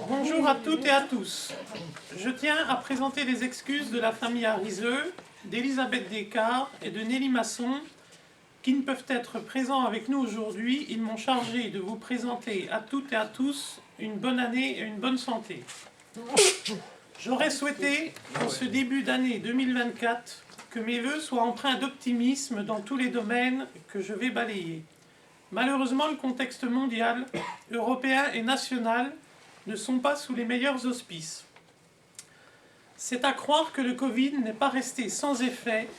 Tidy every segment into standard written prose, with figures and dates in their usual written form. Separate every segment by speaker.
Speaker 1: Bonjour à toutes et à tous. Je tiens à présenter les excuses de la famille Arizeux, d'Elisabeth Descartes et de Nelly Masson, qui ne peuvent être présents avec nous aujourd'hui. Ils m'ont chargé de vous présenter à toutes et à tous une bonne année et une bonne santé. J'aurais souhaité, en ce début d'année 2024, que mes vœux soient empreints d'optimisme dans tous les domaines que je vais balayer. Malheureusement, le contexte mondial, européen et national ne sont pas sous les meilleurs auspices. C'est à croire que le Covid n'est pas resté sans effet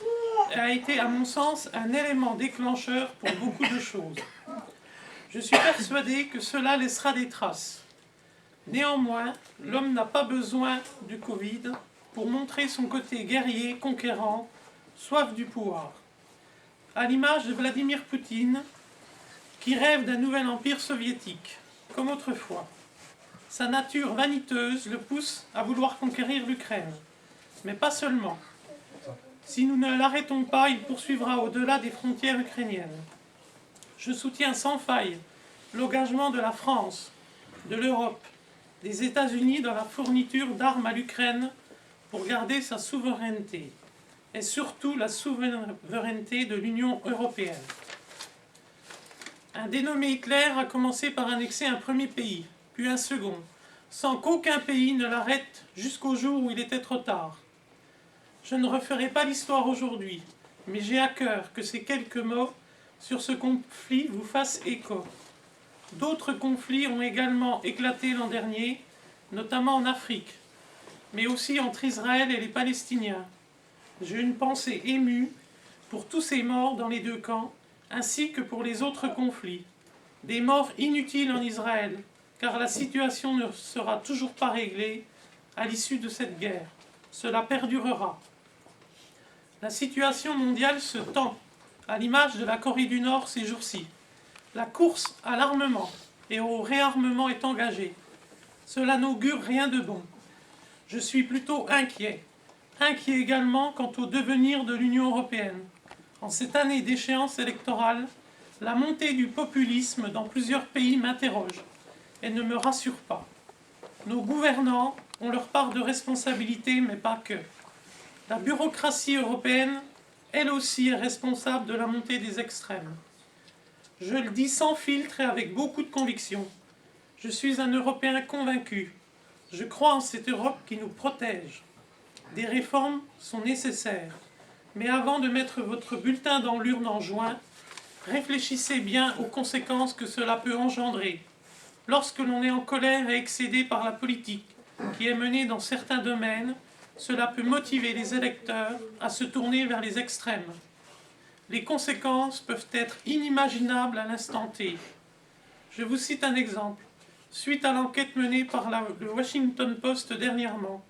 Speaker 1: et a été, à mon sens, un élément déclencheur pour beaucoup de choses. Je suis persuadé que cela laissera des traces. Néanmoins, l'homme n'a pas besoin du Covid pour montrer son côté guerrier, conquérant, soif du pouvoir. À l'image de Vladimir Poutine, qui rêve d'un nouvel empire soviétique, comme autrefois. Sa nature vaniteuse le pousse à vouloir conquérir l'Ukraine. Mais pas seulement. Si nous ne l'arrêtons pas, il poursuivra au-delà des frontières ukrainiennes. Je soutiens sans faille l'engagement de la France, de l'Europe, des États-Unis dans la fourniture d'armes à l'Ukraine pour garder sa souveraineté, et surtout la souveraineté de l'Union européenne. Un dénommé Hitler a commencé par annexer un premier pays, puis un second, sans qu'aucun pays ne l'arrête jusqu'au jour où il était trop tard. Je ne referai pas l'histoire aujourd'hui, mais j'ai à cœur que ces quelques mots sur ce conflit vous fassent écho. D'autres conflits ont également éclaté l'an dernier, notamment en Afrique, mais aussi entre Israël et les Palestiniens. J'ai une pensée émue pour tous ces morts dans les deux camps, ainsi que pour les autres conflits. Des morts inutiles en Israël, car la situation ne sera toujours pas réglée à l'issue de cette guerre. Cela perdurera. La situation mondiale se tend, à l'image de la Corée du Nord ces jours-ci. La course à l'armement et au réarmement est engagée. Cela n'augure rien de bon. Je suis plutôt inquiet. Inquiet également quant au devenir de l'Union européenne. En cette année d'échéance électorale, la montée du populisme dans plusieurs pays m'interroge et ne me rassure pas. Nos gouvernants ont leur part de responsabilité, mais pas que. La bureaucratie européenne, elle aussi, est responsable de la montée des extrêmes. Je le dis sans filtre et avec beaucoup de conviction. Je suis un Européen convaincu. Je crois en cette Europe qui nous protège. Des réformes sont nécessaires. Mais avant de mettre votre bulletin dans l'urne en juin, réfléchissez bien aux conséquences que cela peut engendrer. Lorsque l'on est en colère et excédé par la politique qui est menée dans certains domaines, cela peut motiver les électeurs à se tourner vers les extrêmes. Les conséquences peuvent être inimaginables à l'instant T. Je vous cite un exemple. Suite à l'enquête menée par le Washington Post dernièrement,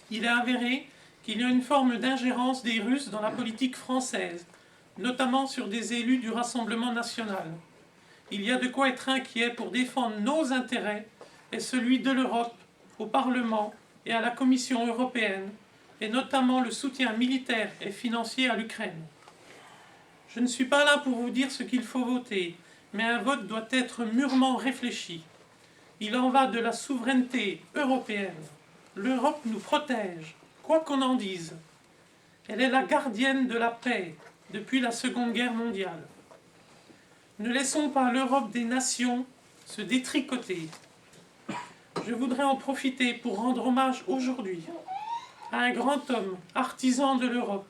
Speaker 1: il est avéré qu'il y a une forme d'ingérence des Russes dans la politique française, notamment sur des élus du Rassemblement national. Il y a de quoi être inquiet pour défendre nos intérêts et celui de l'Europe au Parlement et à la Commission européenne, et notamment le soutien militaire et financier à l'Ukraine. Je ne suis pas là pour vous dire ce qu'il faut voter, mais un vote doit être mûrement réfléchi. Il en va de la souveraineté européenne. L'Europe nous protège, quoi qu'on en dise. Elle est la gardienne de la paix depuis la Seconde Guerre mondiale. Ne laissons pas l'Europe des nations se détricoter. Je voudrais en profiter pour rendre hommage aujourd'hui à un grand homme, artisan de l'Europe,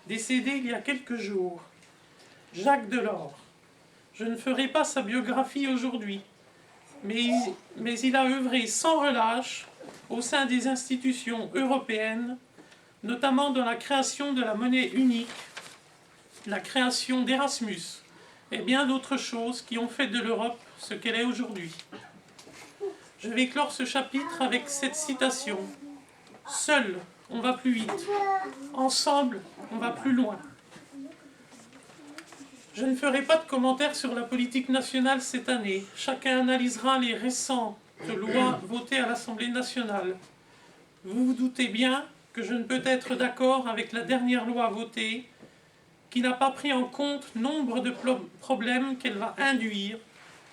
Speaker 1: décédé il y a quelques jours, Jacques Delors. Je ne ferai pas sa biographie aujourd'hui, mais il a œuvré sans relâche au sein des institutions européennes, notamment dans la création de la monnaie unique, la création d'Erasmus et bien d'autres choses qui ont fait de l'Europe ce qu'elle est aujourd'hui. Je vais clore ce chapitre avec cette citation. « Seul, on va plus vite. Ensemble, on va plus loin. » Je ne ferai pas de commentaires sur la politique nationale cette année. Chacun analysera les récentes lois votées à l'Assemblée nationale. Vous vous doutez bien que je ne peux être d'accord avec la dernière loi votée, qui n'a pas pris en compte nombre de problèmes qu'elle va induire,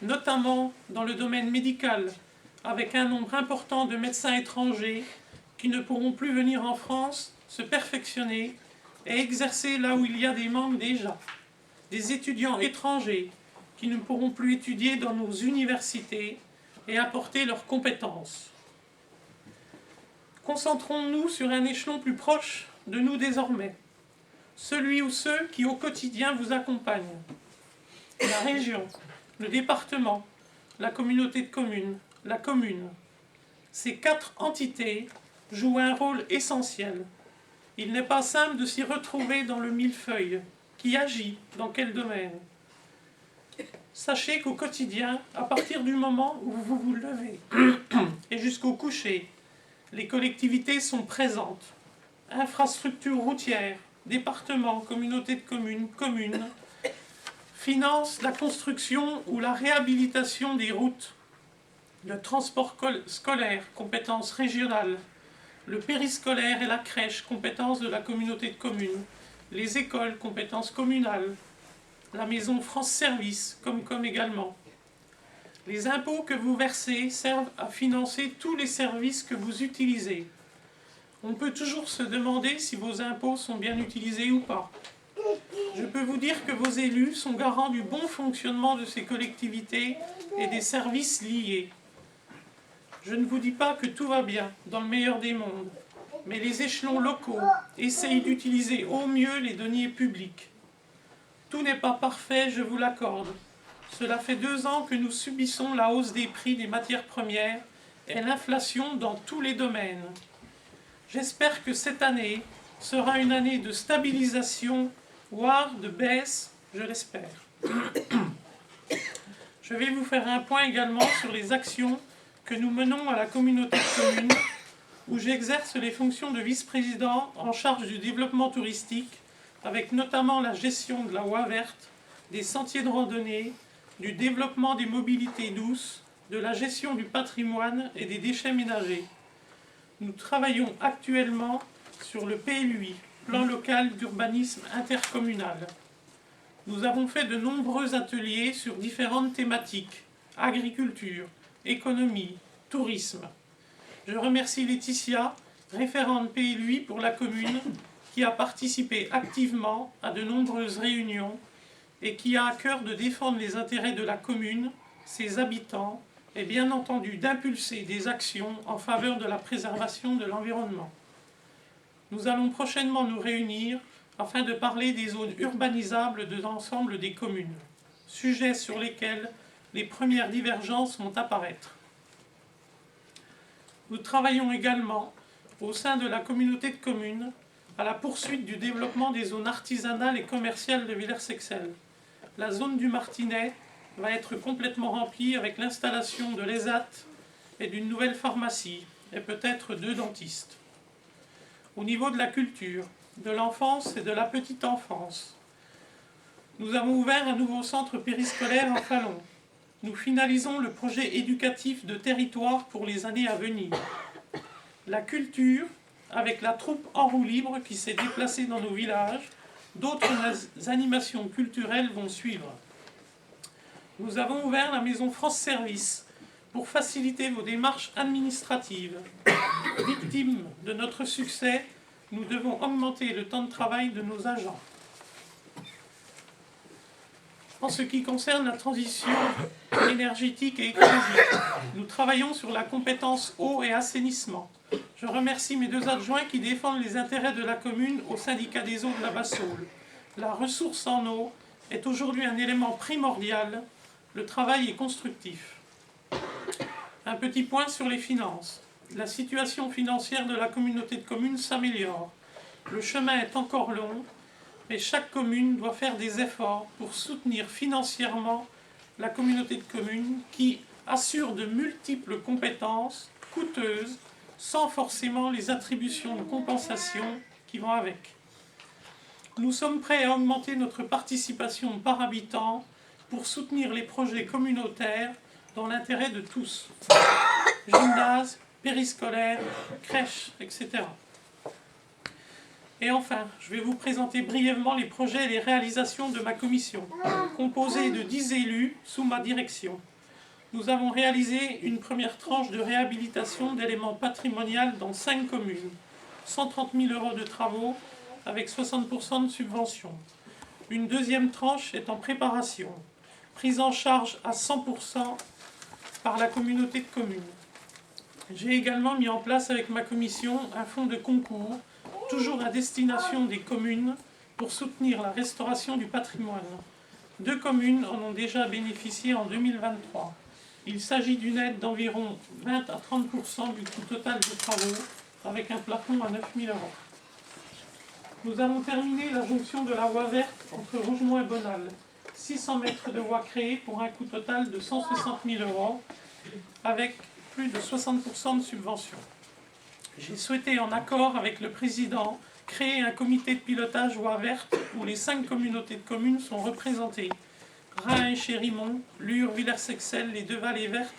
Speaker 1: notamment dans le domaine médical, avec un nombre important de médecins étrangers qui ne pourront plus venir en France se perfectionner et exercer là où il y a des manques déjà. Des étudiants étrangers qui ne pourront plus étudier dans nos universités et apporter leurs compétences. Concentrons-nous sur un échelon plus proche de nous désormais, celui ou ceux qui au quotidien vous accompagnent. La région, le département, la communauté de communes, la commune. Ces 4 entités jouent un rôle essentiel. Il n'est pas simple de s'y retrouver dans le millefeuille. Qui agit dans quel domaine? Sachez qu'au quotidien, à partir du moment où vous vous levez et jusqu'au coucher, les collectivités sont présentes. Infrastructures routières, départements, communautés de communes, communes, financent la construction ou la réhabilitation des routes, le transport scolaire, compétence régionale, le périscolaire et la crèche, compétence de la communauté de communes, les écoles, compétence communale, la maison France Service, comme également. Les impôts que vous versez servent à financer tous les services que vous utilisez. On peut toujours se demander si vos impôts sont bien utilisés ou pas. Je peux vous dire que vos élus sont garants du bon fonctionnement de ces collectivités et des services liés. Je ne vous dis pas que tout va bien, dans le meilleur des mondes, mais les échelons locaux essayent d'utiliser au mieux les deniers publics. Tout n'est pas parfait, je vous l'accorde. Cela fait 2 ans que nous subissons la hausse des prix des matières premières et l'inflation dans tous les domaines. J'espère que cette année sera une année de stabilisation, voire de baisse, je l'espère. Je vais vous faire un point également sur les actions que nous menons à la communauté de communes, où j'exerce les fonctions de vice-président en charge du développement touristique, avec notamment la gestion de la voie verte, des sentiers de randonnée, du développement des mobilités douces, de la gestion du patrimoine et des déchets ménagers. Nous travaillons actuellement sur le PLUI, Plan local d'urbanisme intercommunal. Nous avons fait de nombreux ateliers sur différentes thématiques, agriculture, économie, tourisme. Je remercie Laetitia, référente PLUI pour la commune, qui a participé activement à de nombreuses réunions et qui a à cœur de défendre les intérêts de la commune, ses habitants, et bien entendu d'impulser des actions en faveur de la préservation de l'environnement. Nous allons prochainement nous réunir afin de parler des zones urbanisables de l'ensemble des communes, sujets sur lesquels les premières divergences vont apparaître. Nous travaillons également, au sein de la communauté de communes, à la poursuite du développement des zones artisanales et commerciales de Villers-Sexel. La zone du Martinet va être complètement remplie avec l'installation de l'ESAT et d'une nouvelle pharmacie, et peut-être 2 dentistes. Au niveau de la culture, de l'enfance et de la petite enfance, nous avons ouvert un nouveau centre périscolaire en Fallon. Nous finalisons le projet éducatif de territoire pour les années à venir. La culture, avec la troupe en roue libre qui s'est déplacée dans nos villages, d'autres animations culturelles vont suivre. Nous avons ouvert la maison France Service pour faciliter vos démarches administratives. Victimes de notre succès, nous devons augmenter le temps de travail de nos agents. En ce qui concerne la transition énergétique et écologique, nous travaillons sur la compétence eau et assainissement. Je remercie mes 2 adjoints qui défendent les intérêts de la commune au syndicat des eaux de la Bassaule. La ressource en eau est aujourd'hui un élément primordial. Le travail est constructif. Un petit point sur les finances. La situation financière de la communauté de communes s'améliore. Le chemin est encore long, mais chaque commune doit faire des efforts pour soutenir financièrement la communauté de communes qui assure de multiples compétences coûteuses sans forcément les attributions de compensation qui vont avec. Nous sommes prêts à augmenter notre participation par habitant pour soutenir les projets communautaires dans l'intérêt de tous. Gymnase, périscolaire, crèche, etc. Et enfin, je vais vous présenter brièvement les projets et les réalisations de ma commission, composée de 10 élus sous ma direction. Nous avons réalisé une première tranche de réhabilitation d'éléments patrimoniaux dans 5 communes. 130 000 € de travaux avec 60% de subvention. Une deuxième tranche est en préparation, prise en charge à 100% par la communauté de communes. J'ai également mis en place avec ma commission un fonds de concours, toujours à destination des communes, pour soutenir la restauration du patrimoine. 2 communes en ont déjà bénéficié en 2023. Il s'agit d'une aide d'environ 20 à 30% du coût total des travaux, avec un plafond à 9 000 €. Nous avons terminé la jonction de la voie verte entre Rougemont et Bonal. 600 mètres de voie créée pour un coût total de 160 000 €, avec plus de 60% de subvention. J'ai souhaité, en accord avec le président, créer un comité de pilotage voie verte où les 5 communautés de communes sont représentées. Reims, Chérimont, Lure, Villers-Sexel, les 2 vallées vertes,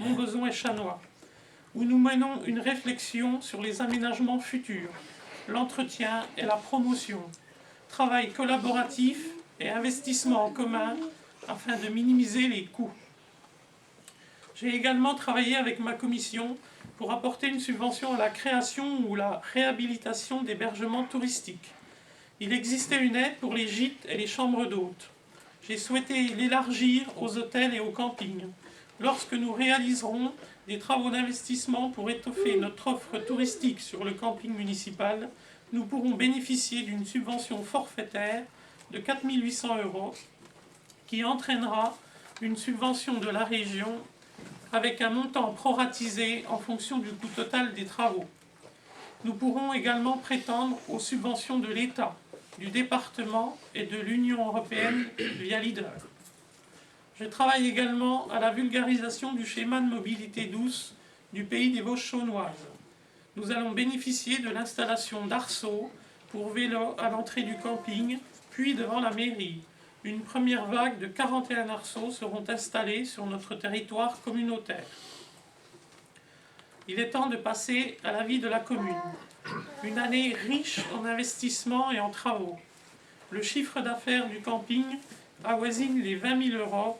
Speaker 1: Montbozon et Chanois, où nous menons une réflexion sur les aménagements futurs, l'entretien et la promotion, travail collaboratif et investissement en commun afin de minimiser les coûts. J'ai également travaillé avec ma commission pour apporter une subvention à la création ou la réhabilitation d'hébergements touristiques. Il existait une aide pour les gîtes et les chambres d'hôtes. J'ai souhaité l'élargir aux hôtels et aux campings. Lorsque nous réaliserons des travaux d'investissement pour étoffer notre offre touristique sur le camping municipal, nous pourrons bénéficier d'une subvention forfaitaire de 4 800 € qui entraînera une subvention de la région avec un montant proratisé en fonction du coût total des travaux. Nous pourrons également prétendre aux subventions de l'État, du département et de l'Union européenne via Leader. Je travaille également à la vulgarisation du schéma de mobilité douce du pays des Vosges chaunoises. Nous allons bénéficier de l'installation d'arceaux pour vélos à l'entrée du camping, puis devant la mairie. Une première vague de 41 arceaux seront installés sur notre territoire communautaire. Il est temps de passer à la vie de la commune. Une année riche en investissements et en travaux. Le chiffre d'affaires du camping avoisine les 20 000 €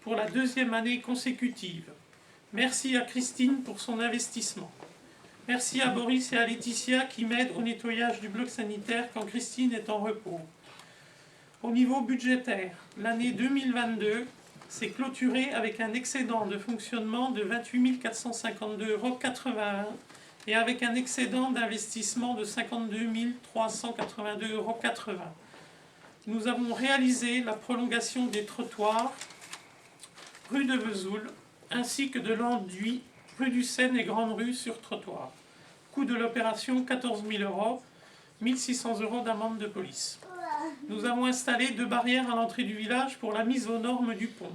Speaker 1: pour la 2e année consécutive. Merci à Christine pour son investissement. Merci à Boris et à Laetitia qui m'aident au nettoyage du bloc sanitaire quand Christine est en repos. Au niveau budgétaire, l'année 2022 s'est clôturée avec un excédent de fonctionnement de 28 452,81 € et avec un excédent d'investissement de 52 382,80 €. Nous avons réalisé la prolongation des trottoirs rue de Vesoul ainsi que de l'enduit rue du Seine et Grande Rue sur trottoir. Coût de l'opération 14 000 €, 1 600 € d'amende de police. Nous avons installé 2 barrières à l'entrée du village pour la mise aux normes du pont.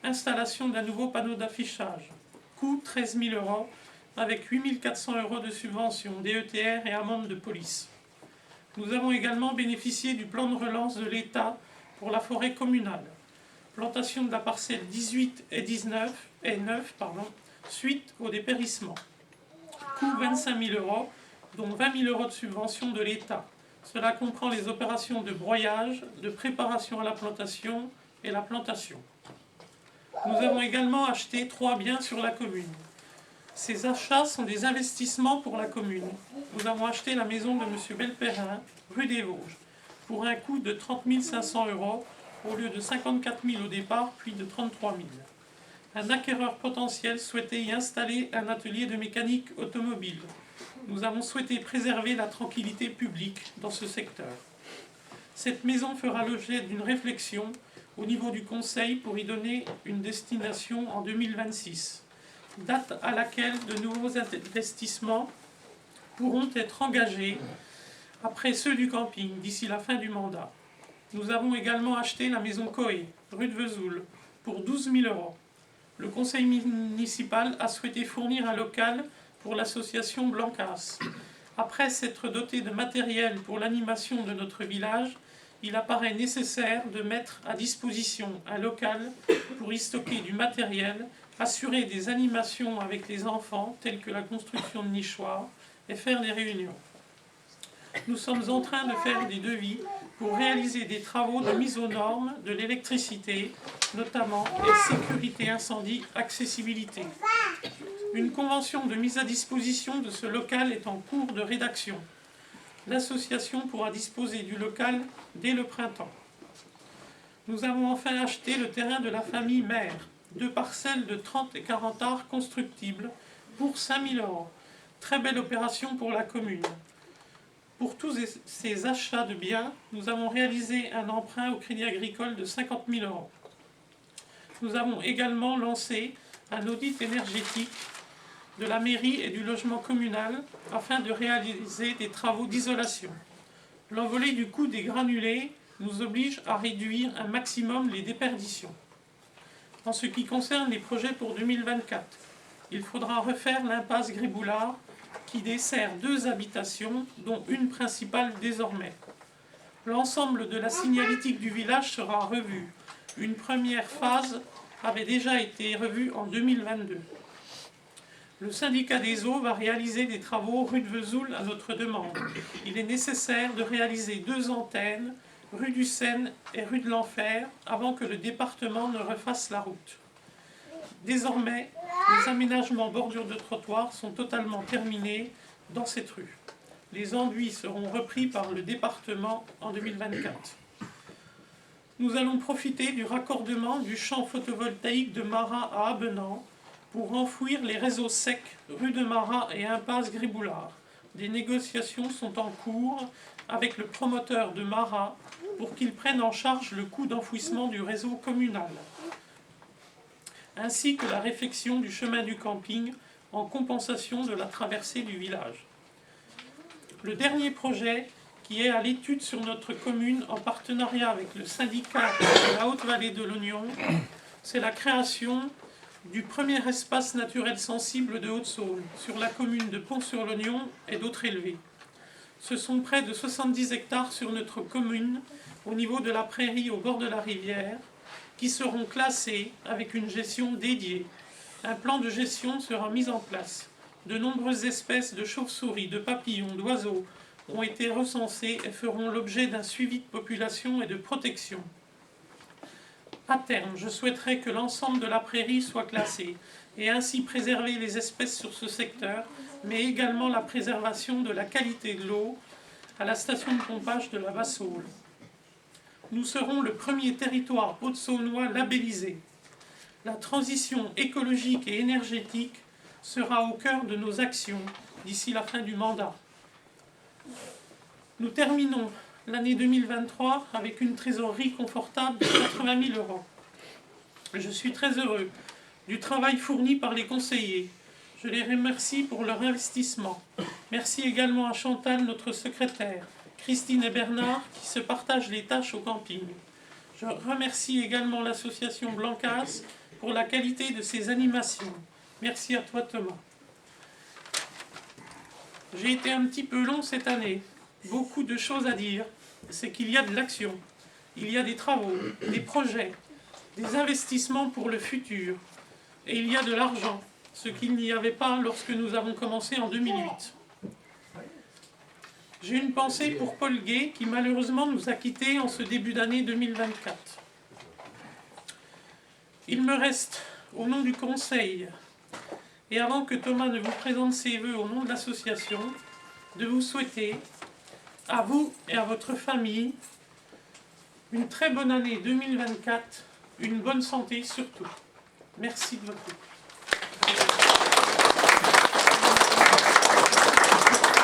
Speaker 1: Installation d'un nouveau panneau d'affichage. Coût 13 000 € avec 8 400 € de subvention, DETR et amende de police. Nous avons également bénéficié du plan de relance de l'État pour la forêt communale. Plantation de la parcelle 18 et 9, suite au dépérissement. Coût 25 000 €, dont 20 000 € de subvention de l'État. Cela comprend les opérations de broyage, de préparation à la plantation et la plantation. Nous avons également acheté 3 biens sur la commune. Ces achats sont des investissements pour la commune. Nous avons acheté la maison de M. Belperrin, rue des Vosges, pour un coût de 30 500 € au lieu de 54 000 au départ, puis de 33 000. Un acquéreur potentiel souhaitait y installer un atelier de mécanique automobile. Nous avons souhaité préserver la tranquillité publique dans ce secteur. Cette maison fera l'objet d'une réflexion au niveau du conseil pour y donner une destination en 2026, date à laquelle de nouveaux investissements pourront être engagés après ceux du camping d'ici la fin du mandat. Nous avons également acheté la maison Coé, rue de Vesoul, pour 12 000 €. Le conseil municipal a souhaité fournir un local pour l'association Blancas. Après s'être doté de matériel pour l'animation de notre village, il apparaît nécessaire de mettre à disposition un local pour y stocker du matériel, assurer des animations avec les enfants, telles que la construction de nichoirs, et faire des réunions. Nous sommes en train de faire des devis pour réaliser des travaux de mise aux normes de l'électricité, notamment et sécurité incendie, accessibilité. Une convention de mise à disposition de ce local est en cours de rédaction. L'association pourra disposer du local dès le printemps. Nous avons enfin acheté le terrain de la famille Maire, 2 parcelles de 30 et 40 arts constructibles pour 5 000 €. Très belle opération pour la commune. Pour tous ces achats de biens, nous avons réalisé un emprunt au Crédit Agricole de 50 000 €. Nous avons également lancé un audit énergétique de la mairie et du logement communal afin de réaliser des travaux d'isolation. L'envolée du coût des granulés nous oblige à réduire un maximum les déperditions. En ce qui concerne les projets pour 2024, il faudra refaire l'impasse Gréboulard qui dessert 2 habitations, dont une principale désormais. L'ensemble de la signalétique du village sera revu. Une première phase avait déjà été revue en 2022. Le syndicat des eaux va réaliser des travaux rue de Vesoul à notre demande. Il est nécessaire de réaliser 2 antennes, rue du Seine et rue de l'Enfer, avant que le département ne refasse la route. Désormais, les aménagements bordure de trottoirs sont totalement terminés dans cette rue. Les enduits seront repris par le département en 2024. Nous allons profiter du raccordement du champ photovoltaïque de Marat à Abenant pour enfouir les réseaux secs rue de Marat et impasse Gréboulard. Des négociations sont en cours avec le promoteur de Marat pour qu'il prenne en charge le coût d'enfouissement du réseau communal, ainsi que la réfection du chemin du camping en compensation de la traversée du village. Le dernier projet qui est à l'étude sur notre commune en partenariat avec le syndicat de la Haute-Vallée de l'Oignon, c'est la création du premier espace naturel sensible de Haute-Saône, sur la commune de Pont-sur-l'Oignon et d'autres élevés. Ce sont près de 70 hectares sur notre commune, au niveau de la prairie au bord de la rivière, qui seront classés avec une gestion dédiée. Un plan de gestion sera mis en place. De nombreuses espèces de chauves-souris, de papillons, d'oiseaux ont été recensées et feront l'objet d'un suivi de population et de protection. À terme, je souhaiterais que l'ensemble de la prairie soit classé et ainsi préserver les espèces sur ce secteur, mais également la préservation de la qualité de l'eau à la station de pompage de la Vassaule. Nous serons le premier territoire haute-saônois labellisé. La transition écologique et énergétique sera au cœur de nos actions d'ici la fin du mandat. Nous terminons l'année 2023 avec une trésorerie confortable de 80 000 €. Je suis très heureux du travail fourni par les conseillers. Je les remercie pour leur investissement. Merci également à Chantal, notre secrétaire, Christine et Bernard, qui se partagent les tâches au camping. Je remercie également l'association Blancas pour la qualité de ses animations. Merci à toi, Thomas. J'ai été un petit peu long cette année. Beaucoup de choses à dire. C'est qu'il y a de l'action. Il y a des travaux, des projets, des investissements pour le futur. Et il y a de l'argent, ce qu'il n'y avait pas lorsque nous avons commencé en 2008. J'ai une pensée pour Paul Gay, qui malheureusement nous a quittés en ce début d'année 2024. Il me reste, au nom du Conseil, et avant que Thomas ne vous présente ses vœux au nom de l'association, de vous souhaiter, à vous et à votre famille, une très bonne année 2024, une bonne santé surtout. Merci de votre écoute.